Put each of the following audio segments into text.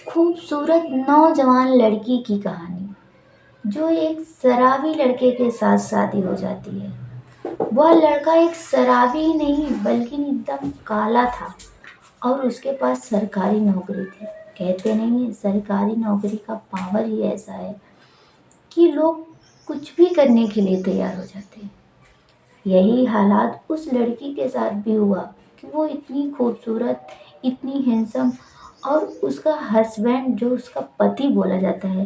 खूबसूरत नौजवान लड़की की कहानी जो एक शराबी लड़के के साथ शादी हो जाती है। वह लड़का एक शराबी ही नहीं बल्कि एकदम काला था और उसके पास सरकारी नौकरी थी। कहते नहीं है सरकारी नौकरी का पावर ही ऐसा है कि लोग कुछ भी करने के लिए तैयार हो जाते हैं। यही हालात उस लड़की के साथ भी हुआ कि वो इतनी खूबसूरत, इतनी हैंडसम और उसका हस्बैंड जो उसका पति बोला जाता है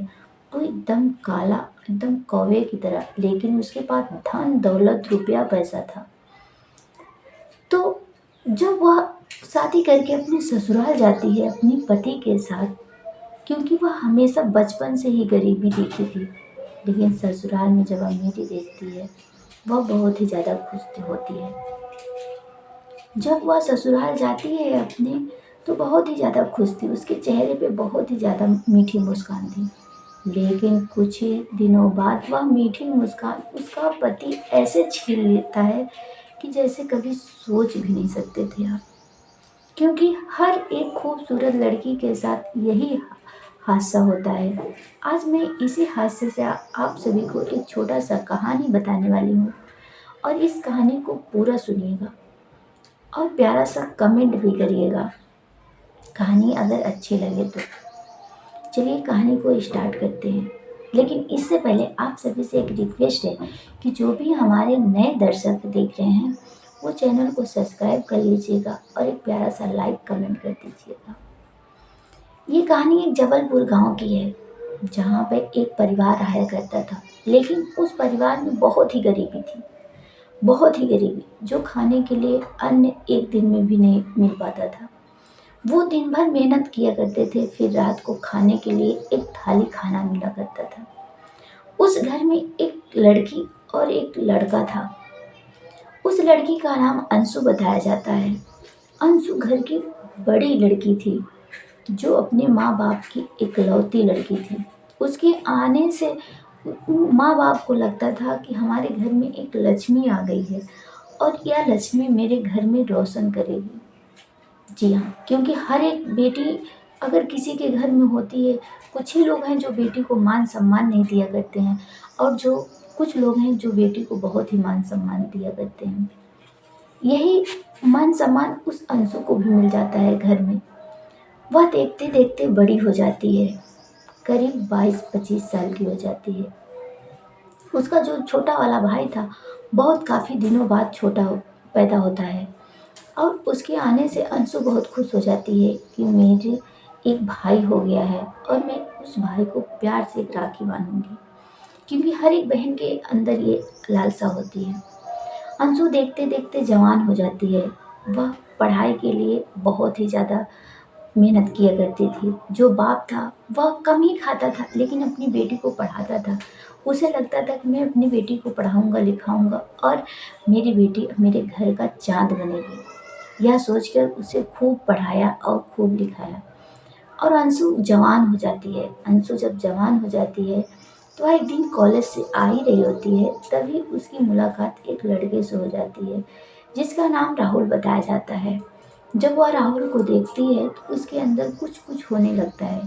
वो एकदम काला, एकदम कौवे की तरह, लेकिन उसके पास धन दौलत रुपया पैसा था। तो जब वह शादी करके अपने ससुराल जाती है अपने पति के साथ, क्योंकि वह हमेशा बचपन से ही गरीबी देखी थी, लेकिन ससुराल में जब अमीरी देखती है वह बहुत ही ज़्यादा खुश होती है। जब वह ससुराल जाती है अपने, तो बहुत ही ज़्यादा खुश थी, उसके चेहरे पे बहुत ही ज़्यादा मीठी मुस्कान थी। लेकिन कुछ ही दिनों बाद वह मीठी मुस्कान उसका पति ऐसे छीन लेता है कि जैसे कभी सोच भी नहीं सकते थे आप। क्योंकि हर एक खूबसूरत लड़की के साथ यही हादसा होता है। आज मैं इसी हादसे से आप सभी को एक छोटा सा कहानी बताने वाली हूँ और इस कहानी को पूरा सुनिएगा और प्यारा सा कमेंट भी करिएगा कहानी अगर अच्छी लगे तो। चलिए कहानी को स्टार्ट करते हैं, लेकिन इससे पहले आप सभी से एक रिक्वेस्ट है कि जो भी हमारे नए दर्शक देख रहे हैं वो चैनल को सब्सक्राइब कर लीजिएगा और एक प्यारा सा लाइक कमेंट कर दीजिएगा। ये कहानी एक जबलपुर गांव की है जहाँ पे एक परिवार रहा करता था, लेकिन उस परिवार में बहुत ही गरीबी थी, बहुत ही गरीबी, जो खाने के लिए अन्न एक दिन में भी नहीं मिल पाता था। वो दिन भर मेहनत किया करते थे, फिर रात को खाने के लिए एक थाली खाना मिला करता था। उस घर में एक लड़की और एक लड़का था। उस लड़की का नाम अंशु बताया जाता है। अंशु घर की बड़ी लड़की थी जो अपने माँ बाप की इकलौती लड़की थी। उसके आने से माँ बाप को लगता था कि हमारे घर में एक लक्ष्मी आ गई है और यह लक्ष्मी मेरे घर में रोशन करेगी। जी हाँ, क्योंकि हर एक बेटी अगर किसी के घर में होती है, कुछ ही लोग हैं जो बेटी को मान सम्मान नहीं दिया करते हैं और जो कुछ लोग हैं जो बेटी को बहुत ही मान सम्मान दिया करते हैं। यही मान सम्मान उस अंशु को भी मिल जाता है घर में। वह देखते देखते बड़ी हो जाती है, करीब 22-25 साल की हो जाती है। उसका जो छोटा वाला भाई था बहुत काफ़ी दिनों बाद छोटा पैदा होता है और उसके आने से अंशु बहुत खुश हो जाती है कि मेरे एक भाई हो गया है और मैं उस भाई को प्यार से एक राखी बांधूंगी, क्योंकि हर एक बहन के अंदर ये लालसा होती है। अंशु देखते देखते जवान हो जाती है। वह पढ़ाई के लिए बहुत ही ज़्यादा मेहनत किया करती थी। जो बाप था वह कम ही खाता था लेकिन अपनी बेटी को पढ़ाता था। उसे लगता था कि मैं अपनी बेटी को पढ़ाऊंगा लिखाऊंगा और मेरी बेटी मेरे घर का चाँद बनेगी। यह सोचकर उसे खूब पढ़ाया और खूब लिखाया और अंशु जवान हो जाती है। अंशु जब जवान हो जाती है तो वह एक दिन कॉलेज से आ ही रही होती है, तभी उसकी मुलाकात एक लड़के से हो जाती है जिसका नाम राहुल बताया जाता है। जब वह राहुल को देखती है तो उसके अंदर कुछ कुछ होने लगता है,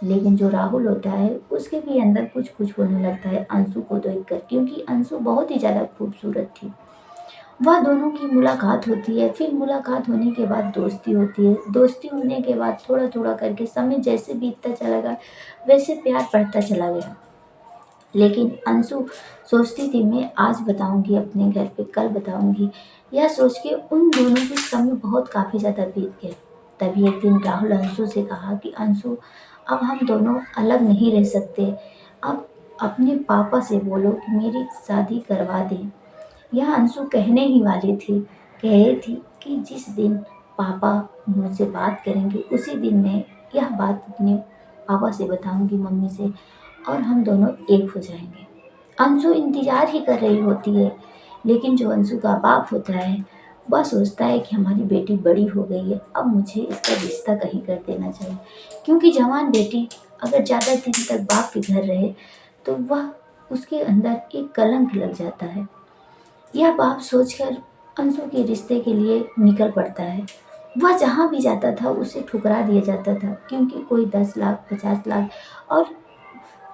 लेकिन जो राहुल होता है उसके भी अंदर कुछ कुछ होने लगता है अंशु को देखकर, क्योंकि अंशु बहुत ही ज़्यादा खूबसूरत थी। वह दोनों की मुलाकात होती है, फिर मुलाकात होने के बाद दोस्ती होती है, दोस्ती होने के बाद थोड़ा थोड़ा करके समय जैसे बीतता चला गया वैसे प्यार बढ़ता चला गया। लेकिन अंशु सोचती थी मैं आज बताऊंगी अपने घर पे, कल बताऊंगी, यह सोच के उन दोनों के समय बहुत काफ़ी ज़्यादा बीत गया। तभी एक दिन राहुल अंशु से कहा कि अंशु अब हम दोनों अलग नहीं रह सकते, अब अपने पापा से बोलो कि मेरी शादी करवा दें। यह अंशु कहने ही वाली थी, कह रही थी कि जिस दिन पापा मुझसे बात करेंगे उसी दिन मैं यह बात अपने पापा से बताऊंगी, मम्मी से, और हम दोनों एक हो जाएंगे। अंशु इंतजार ही कर रही होती है, लेकिन जो अंशु का बाप होता है वह सोचता है कि हमारी बेटी बड़ी हो गई है, अब मुझे इसका रिश्ता कहीं कर देना चाहिए, क्योंकि जवान बेटी अगर ज़्यादा दिन तक बाप के घर रहे तो वह उसके अंदर एक कलंक लग जाता है। यह बाप सोचकर अंशु के रिश्ते के लिए निकल पड़ता है। वह जहाँ भी जाता था उसे ठुकरा दिया जाता था, क्योंकि कोई 10 लाख 50 लाख और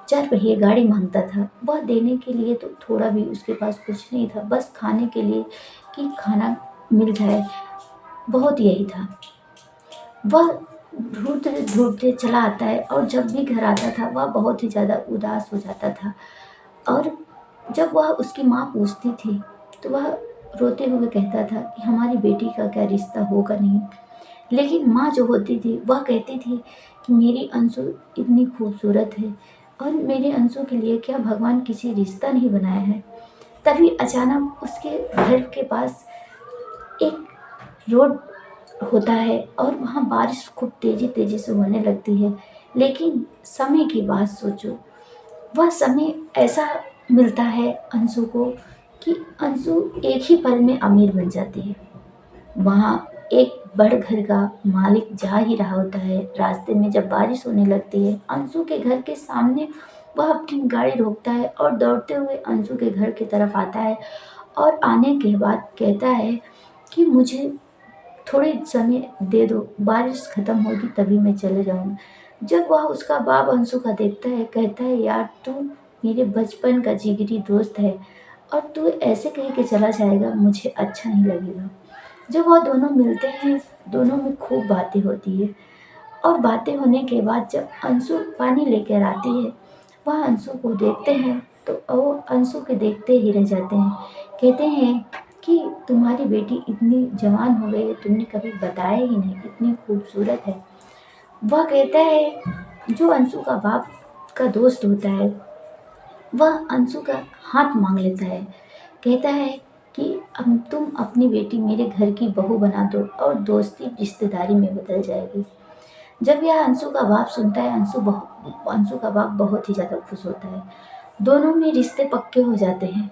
4 पहिए गाड़ी मांगता था। वह देने के लिए तो थोड़ा भी उसके पास कुछ नहीं था, बस खाने के लिए कि खाना मिल जाए, बहुत यही था। वह ढूँढते-ढूँढते चला आता है और जब भी घर आता था वह बहुत ही ज़्यादा उदास हो जाता था। और जब वह उसकी माँ पूछती थी तो वह रोते हुए कहता था कि हमारी बेटी का क्या रिश्ता होगा नहीं। लेकिन माँ जो होती थी वह कहती थी कि मेरी अंशु इतनी खूबसूरत है और मेरे अंशु के लिए क्या भगवान किसी रिश्ता नहीं बनाया है। तभी अचानक उसके घर के पास एक रोड होता है और वहाँ बारिश खूब तेज़ी तेज़ी से होने लगती है। लेकिन समय की बात सोचो, वह समय ऐसा मिलता है अंशु को कि अंशु एक ही पल में अमीर बन जाती है। वहाँ एक बड़े घर का मालिक जा ही रहा होता है, रास्ते में जब बारिश होने लगती है अंशु के घर के सामने वह अपनी गाड़ी रोकता है और दौड़ते हुए अंशु के घर की तरफ आता है और आने के बाद कहता है कि मुझे थोड़े समय दे दो, बारिश ख़त्म होगी तभी मैं चले जाऊँगा। जब वह उसका बाप अंशु का देखता है, कहता है यार तू मेरे बचपन का जिगरी दोस्त है और तू ऐसे कह के चला जाएगा, मुझे अच्छा नहीं लगेगा। जब वह दोनों मिलते हैं, दोनों में खूब बातें होती है और बातें होने के बाद जब अंशु पानी लेकर आती है, वह अंशु को देखते हैं तो वो अंशु के देखते ही रह जाते हैं। कहते हैं कि तुम्हारी बेटी इतनी जवान हो गई है, तुमने कभी बताया ही नहीं, इतनी खूबसूरत है। वह कहता है, जो अंशु का बाप का दोस्त होता है वह अंशु का हाथ मांग लेता है। कहता है कि अब तुम अपनी बेटी मेरे घर की बहू बना दो और दोस्ती रिश्तेदारी में बदल जाएगी। जब यह अंशु का बाप सुनता है, अंशु का बाप बहुत ही ज़्यादा खुश होता है। दोनों में रिश्ते पक्के हो जाते हैं।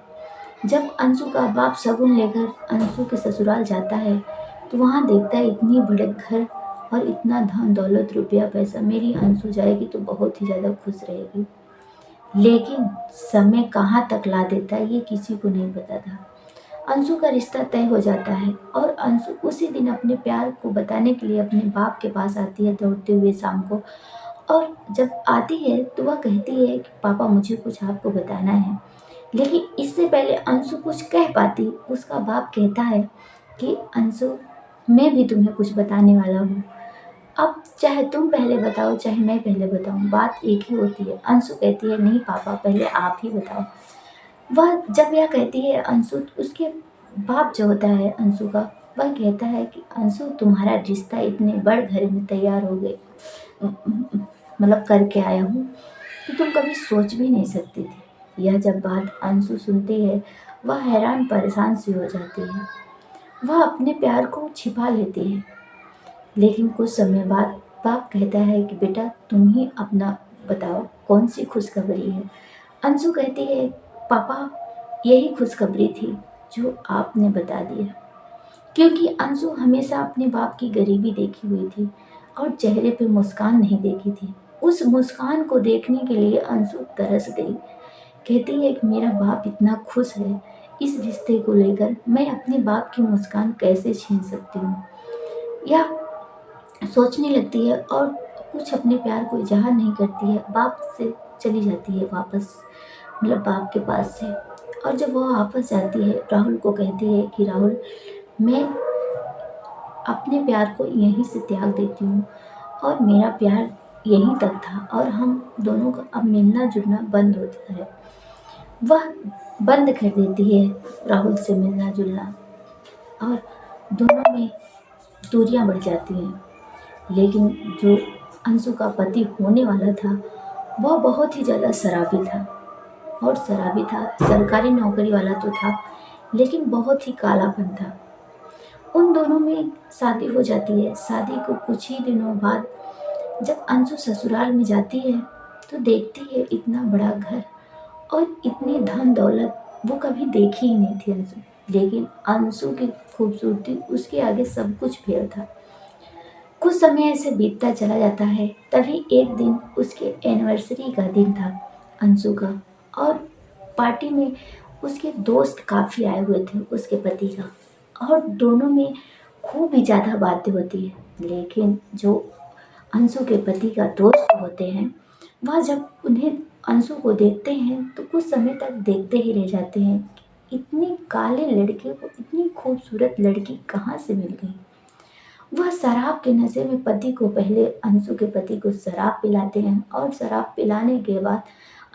जब अंशु का बाप शगुन लेकर अंशु के ससुराल जाता है तो वहाँ देखता है इतनी बड़े घर और इतना धन दौलत रुपया पैसा, मेरी अंशु जाएगी तो बहुत ही ज़्यादा खुश रहेगी। लेकिन समय कहाँ तक ला देता है ये किसी को नहीं पता था। अंशु का रिश्ता तय हो जाता है और अंशु उसी दिन अपने प्यार को बताने के लिए अपने बाप के पास आती है दौड़ते हुए शाम को। और जब आती है तो वह कहती है कि पापा मुझे कुछ आपको बताना है। लेकिन इससे पहले अंशु कुछ कह पाती, उसका बाप कहता है कि अंशु मैं भी तुम्हें कुछ बताने वाला हूँ। अब चाहे तुम पहले बताओ चाहे मैं पहले बताऊँ, बात एक ही होती है। अंशु कहती है नहीं पापा पहले आप ही बताओ। वह जब यह कहती है अंशु, उसके बाप जो होता है अंशु का, वह कहता है कि अंशु तुम्हारा रिश्ता इतने बड़े घर में तैयार हो गए, मतलब करके आया हूँ कि तुम कभी सोच भी नहीं सकती थी। यह जब बात अंशु सुनती है वह हैरान परेशान सी हो जाती है। वह अपने प्यार को छिपा लेती है। लेकिन कुछ समय बाद बाप कहता है कि बेटा तुम ही अपना बताओ कौन सी खुशखबरी है। अंशु कहती है पापा यही खुशखबरी थी जो आपने बता दिया, क्योंकि अंशु हमेशा अपने बाप की गरीबी देखी हुई थी और चेहरे पे मुस्कान नहीं देखी थी। उस मुस्कान को देखने के लिए अंशु तरस गई। कहती है कि मेरा बाप इतना खुश है, इस रिश्ते को लेकर मैं अपने बाप की मुस्कान कैसे छीन सकती हूँ। यह सोचने लगती है और कुछ अपने प्यार को इज़हार नहीं करती है, बाप से चली जाती है वापस, मतलब बाप के पास से। और जब वह वापस जाती है राहुल को कहती है कि राहुल मैं अपने प्यार को यहीं से त्याग देती हूँ और मेरा प्यार यहीं तक था और हम दोनों का अब मिलना जुलना बंद होता है। वह बंद कर देती है राहुल से मिलना जुलना और दोनों में दूरियां बढ़ जाती हैं। लेकिन जो अंशु का पति होने वाला था वह बहुत ही ज़्यादा शराबी था और शराबी था, सरकारी नौकरी वाला तो था लेकिन बहुत ही कालापन था। उन दोनों में शादी हो जाती है। शादी को कुछ ही दिनों बाद जब अंशु ससुराल में जाती है तो देखती है इतना बड़ा घर और इतनी धन दौलत वो कभी देखी ही नहीं थी अंशु। लेकिन अंशु की खूबसूरती उसके आगे सब कुछ फेल था। कुछ समय ऐसे बीतता चला जाता है, तभी एक दिन उसके एनिवर्सरी का दिन था अंशु का, और पार्टी में उसके दोस्त काफ़ी आए हुए थे उसके पति का, और दोनों में खूब ही ज़्यादा बातें होती है। लेकिन जो अंशु के पति का दोस्त होते हैं, वह जब उन्हें अंशु को देखते हैं तो कुछ समय तक देखते ही रह जाते हैं। इतने काले लड़के को इतनी खूबसूरत लड़की कहाँ से मिल गई। वह शराब के नशे में पति को पहले अंशु के पति को शराब पिलाते हैं और शराब पिलाने के बाद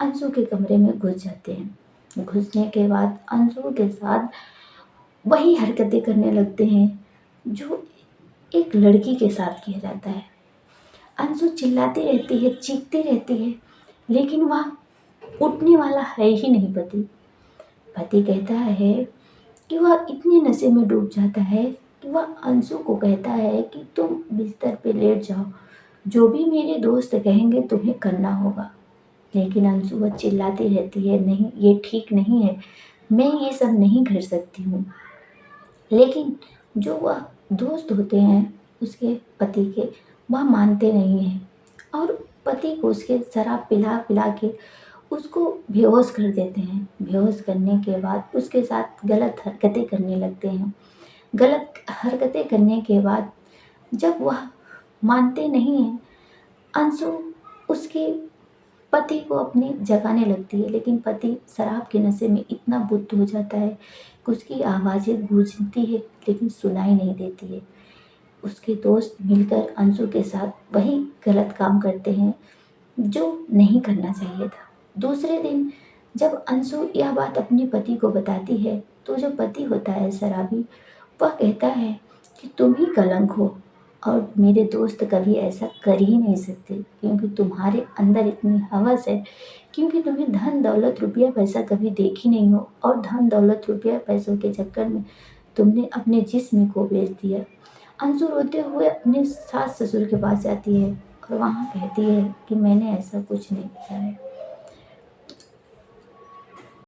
अंशु के कमरे में घुस जाते हैं। घुसने के बाद अंशु के साथ वही हरकतें करने लगते हैं जो एक लड़की के साथ किया जाता है। अंशु चिल्लाती रहती है, चीखती रहती है, लेकिन वह उठने वाला है ही नहीं। पति कहता है कि वह इतने नशे में डूब जाता है कि वह अंशु को कहता है कि तुम बिस्तर पे लेट जाओ, जो भी मेरे दोस्त कहेंगे तुम्हें करना होगा। लेकिन अंशु वह चिल्लाती रहती है, नहीं ये ठीक नहीं है, मैं ये सब नहीं कर सकती हूँ। लेकिन जो वह दोस्त होते हैं उसके पति के, वह मानते नहीं हैं और पति को उसके शराब पिला पिला के उसको बेहोश कर देते हैं। बेहोश करने के बाद उसके साथ गलत हरकतें करने लगते हैं। गलत हरकतें करने के बाद जब वह मानते नहीं हैं, अंशु उसके पति को अपनी जगाने लगती है, लेकिन पति शराब के नशे में इतना बुद्ध हो जाता है कि उसकी आवाज़ें गूंजती है लेकिन सुनाई नहीं देती है। उसके दोस्त मिलकर अंशु के साथ वही गलत काम करते हैं जो नहीं करना चाहिए था। दूसरे दिन जब अंशु यह बात अपने पति को बताती है तो जो पति होता है शराबी, वह कहता है कि तुम ही कलंक हो और मेरे दोस्त कभी ऐसा कर ही नहीं सकते, क्योंकि तुम्हारे अंदर इतनी हवस है, क्योंकि तुम्हें धन दौलत रुपया पैसा कभी देखी नहीं हो और धन दौलत रुपया पैसों के चक्कर में तुमने अपने जिस्म को बेच दिया। अंशु रोते हुए अपने सास ससुर के पास जाती है और वहाँ कहती है कि मैंने ऐसा कुछ नहीं किया है।